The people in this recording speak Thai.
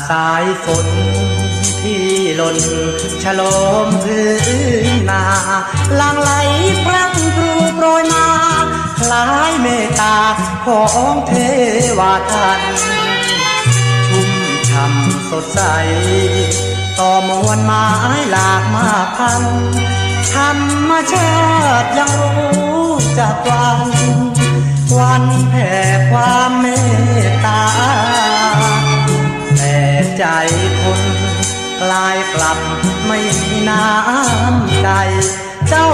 สายฝนที่หล่นฉโลมพื้นนาหลั่งไหลพรั่งพรูโปรยมาคล้ายเมตตาของเทวาทันชุ่มช่ำสดใสต่อมวลไม้หลากมากพันธรรมชาติยังรู้จักวันแผ่ความเมตตาแต่ใจคนกลายกลับไม่มีน้ำใจเจ้า